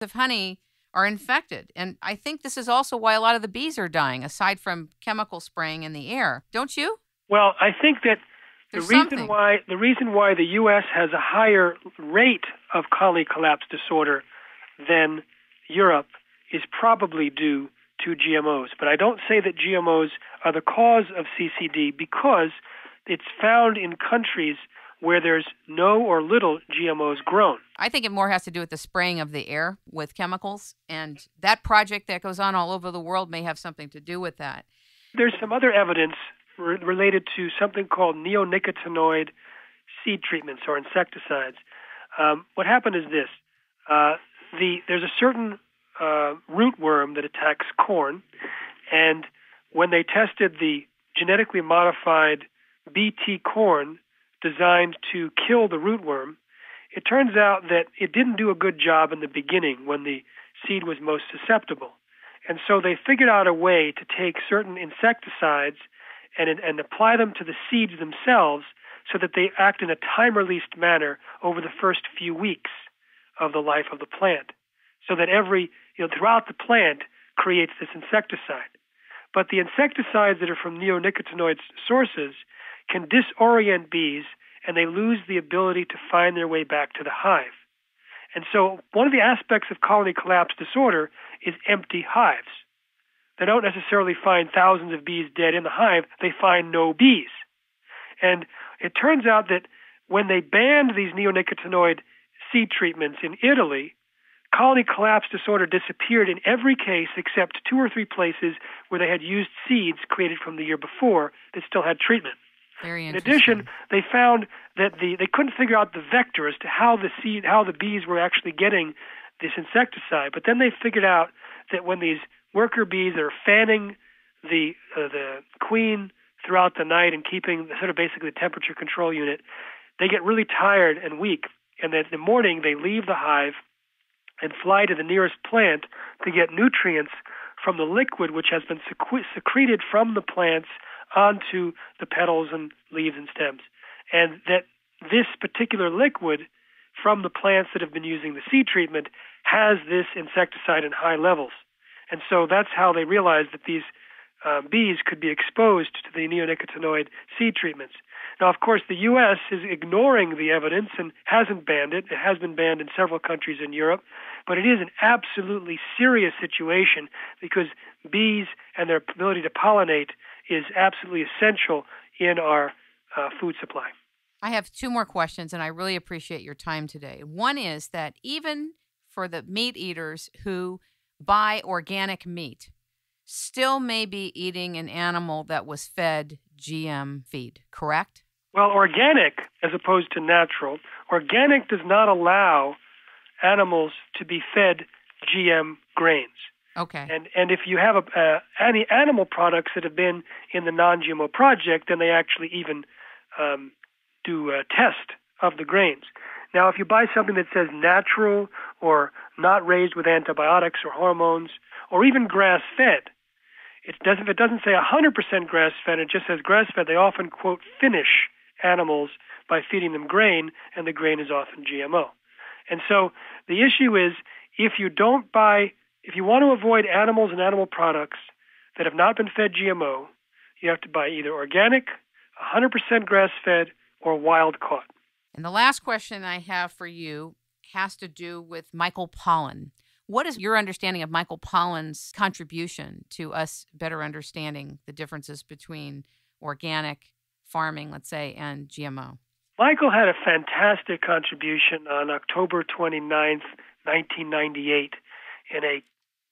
of honey are infected. And I think this is also why a lot of the bees are dying, aside from chemical spraying in the air. Don't you? Well, I think that the reason why the U.S. has a higher rate of colony collapse disorder than Europe is probably due to GMOs. But I don't say that GMOs are the cause of CCD because it's found in countries where there's no or little GMOs grown. I think it more has to do with the spraying of the air with chemicals, and that project that goes on all over the world may have something to do with that. There's some other evidence related to something called neonicotinoid seed treatments or insecticides. What happened is this. There's a certain rootworm that attacks corn, and when they tested the genetically modified BT corn designed to kill the rootworm, it turns out that it didn't do a good job in the beginning when the seed was most susceptible. And so they figured out a way to take certain insecticides and apply them to the seeds themselves so that they act in a time-released manner over the first few weeks of the life of the plant, so that throughout the plant creates this insecticide. But the insecticides that are from neonicotinoid sources can disorient bees, and they lose the ability to find their way back to the hive. And so one of the aspects of colony collapse disorder is empty hives. They don't necessarily find thousands of bees dead in the hive. They find no bees. And it turns out that when they banned these neonicotinoid seed treatments in Italy, colony collapse disorder disappeared in every case except 2 or 3 places where they had used seeds created from the year before that still had treatment. In addition, they found that they couldn't figure out the vector as to how the bees were actually getting this insecticide. But then they figured out that when these worker bees are fanning the queen throughout the night and keeping sort of basically the temperature control unit, they get really tired and weak. And then in the morning, they leave the hive and fly to the nearest plant to get nutrients from the liquid which has been secreted from the plants onto the petals and leaves and stems. And that this particular liquid from the plants that have been using the seed treatment has this insecticide in high levels. And so that's how they realized that these bees could be exposed to the neonicotinoid seed treatments. Now, of course, the U.S. is ignoring the evidence and hasn't banned it. It has been banned in several countries in Europe, but it is an absolutely serious situation because bees and their ability to pollinate is absolutely essential in our food supply. I have 2 more questions, and I really appreciate your time today. One is that even for the meat eaters who buy organic meat, still may be eating an animal that was fed GM feed, correct? Well, organic, as opposed to natural, organic does not allow animals to be fed GM grains. Okay. And if you have any animal products that have been in the non-GMO project, then they actually even do a test of the grains. Now, if you buy something that says natural or not raised with antibiotics or hormones or even grass-fed, if it doesn't say 100% grass-fed, it just says grass-fed, they often, quote, finish animals by feeding them grain, and the grain is often GMO. And so the issue is if you want to avoid animals and animal products that have not been fed GMO, you have to buy either organic, 100% grass-fed, or wild-caught. And the last question I have for you has to do with Michael Pollan. What is your understanding of Michael Pollan's contribution to us better understanding the differences between organic farming, let's say, and GMO? Michael had a fantastic contribution on October 29th, 1998, in a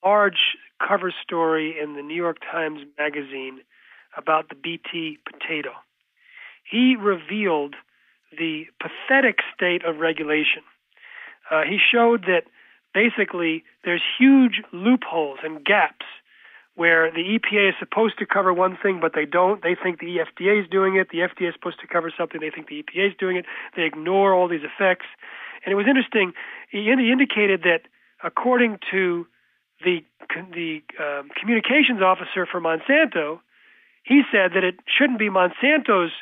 large cover story in the New York Times Magazine about the BT potato. He revealed the pathetic state of regulation. He showed that basically there's huge loopholes and gaps where the EPA is supposed to cover one thing, but they don't. They think the FDA is doing it. The FDA is supposed to cover something. They think the EPA is doing it. They ignore all these effects. And it was interesting. He indicated that according to the communications officer for Monsanto, he said that it shouldn't be Monsanto's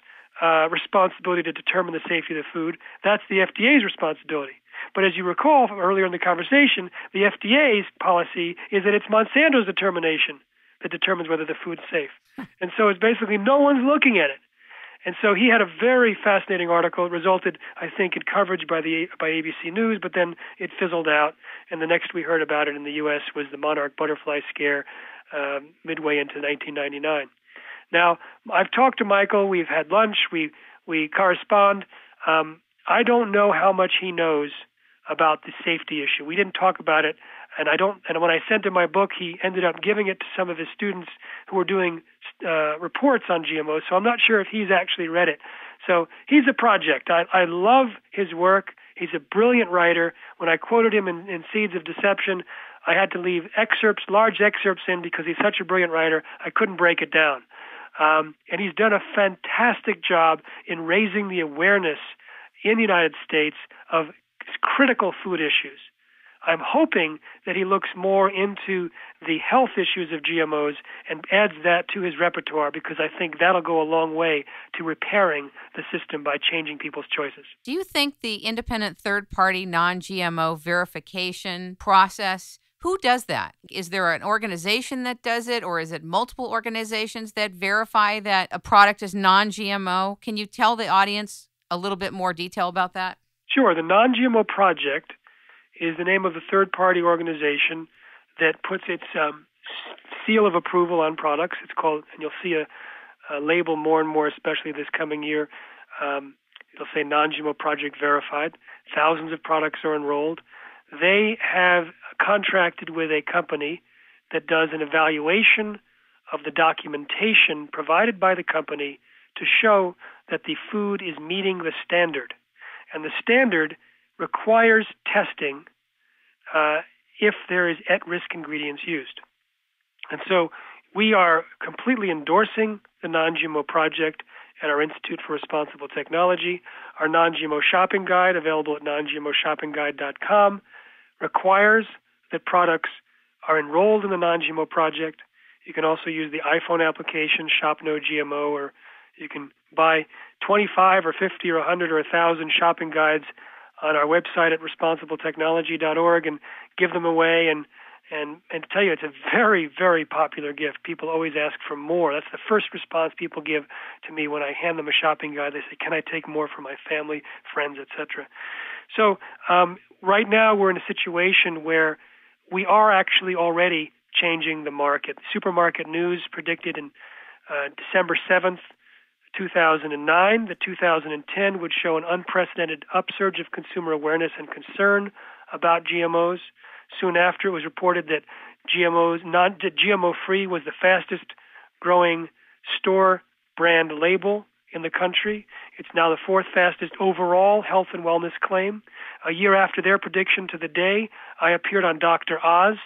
responsibility to determine the safety of the food. That's the FDA's responsibility. But as you recall from earlier in the conversation, the FDA's policy is that it's Monsanto's determination that determines whether the food's safe. And so it's basically no one's looking at it. And so he had a very fascinating article. It resulted, I think, in coverage by ABC News, but then it fizzled out. And the next we heard about it in the U.S. was the monarch butterfly scare midway into 1999. Now, I've talked to Michael. We've had lunch. We correspond. I don't know how much he knows about the safety issue. We didn't talk about it, and when I sent him my book, he ended up giving it to some of his students who were doing reports on GMOs, so I'm not sure if he's actually read it. So he's a project. I love his work. He's a brilliant writer. When I quoted him in Seeds of Deception, I had to leave large excerpts in because he's such a brilliant writer, I couldn't break it down. And he's done a fantastic job in raising the awareness in the United States of critical food issues. I'm hoping that he looks more into the health issues of GMOs and adds that to his repertoire, because I think that'll go a long way to repairing the system by changing people's choices. Do you think the independent third-party non-GMO verification process, who does that? Is there an organization that does it, or is it multiple organizations that verify that a product is non-GMO? Can you tell the audience a little bit more detail about that? Sure. The Non-GMO Project is the name of the third-party organization that puts its seal of approval on products. It's called, and you'll see a label more and more, especially this coming year. It'll say Non-GMO Project Verified. Thousands of products are enrolled. They have contracted with a company that does an evaluation of the documentation provided by the company to show that the food is meeting the standard. And the standard requires testing if there is at-risk ingredients used. And so we are completely endorsing the Non-GMO Project at our Institute for Responsible Technology. Our Non-GMO Shopping Guide, available at nongmoshoppingguide.com, requires that products are enrolled in the Non-GMO Project. You can also use the iPhone application, Shop No GMO, or you can buy 25 or 50 or 100 or 1,000 shopping guides on our website at responsibletechnology.org and give them away. And to tell you, it's a very, very popular gift. People always ask for more. That's the first response people give to me when I hand them a shopping guide. They say, can I take more for my family, friends, etc.? So right now we're in a situation where we are actually already changing the market. Supermarket News predicted in December 7th, 2009, that 2010 would show an unprecedented upsurge of consumer awareness and concern about GMOs. Soon after, it was reported that GMO-free was the fastest growing store brand label in the country. It's now the fourth fastest overall health and wellness claim. A year after their prediction to the day, I appeared on Dr. Oz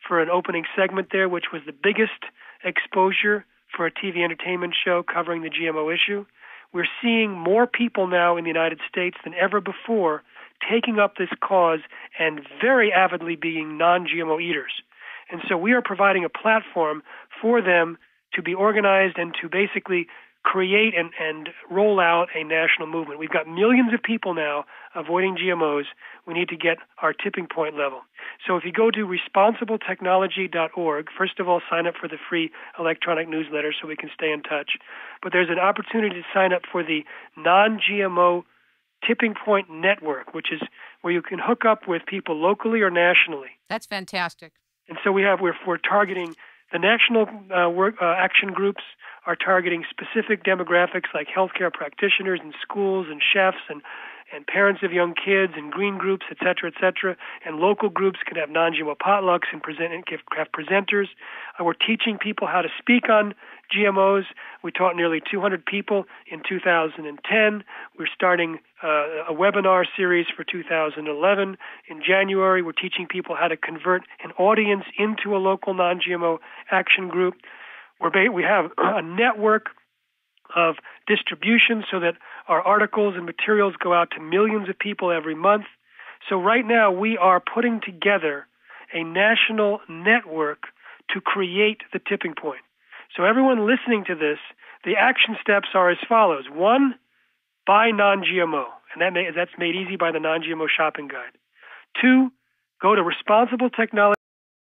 for an opening segment there, which was the biggest exposure for a TV entertainment show covering the GMO issue. We're seeing more people now in the United States than ever before taking up this cause and very avidly being non-GMO eaters. And so we are providing a platform for them to be organized and to basically create and roll out a national movement. We've got millions of people now avoiding GMOs. We need to get our tipping point level. So if you go to responsibletechnology.org, first of all, sign up for the free electronic newsletter so we can stay in touch. But there's an opportunity to sign up for the Non-GMO Tipping Point Network, which is where you can hook up with people locally or nationally. That's fantastic. And so we're targeting the national action groups are targeting specific demographics like healthcare practitioners and schools and chefs and parents of young kids and green groups, et cetera, and local groups can have non-GMO potlucks and have presenters. We're teaching people how to speak on GMOs. We taught nearly 200 people in 2010. We're starting a webinar series for 2011. In January, we're teaching people how to convert an audience into a local non-GMO action group. We have a network of distribution so that our articles and materials go out to millions of people every month. So right now we are putting together a national network to create the tipping point. So everyone listening to this, the action steps are as follows. 1, buy non-GMO. and that's made easy by the non-GMO shopping guide. 2, go to responsible technology.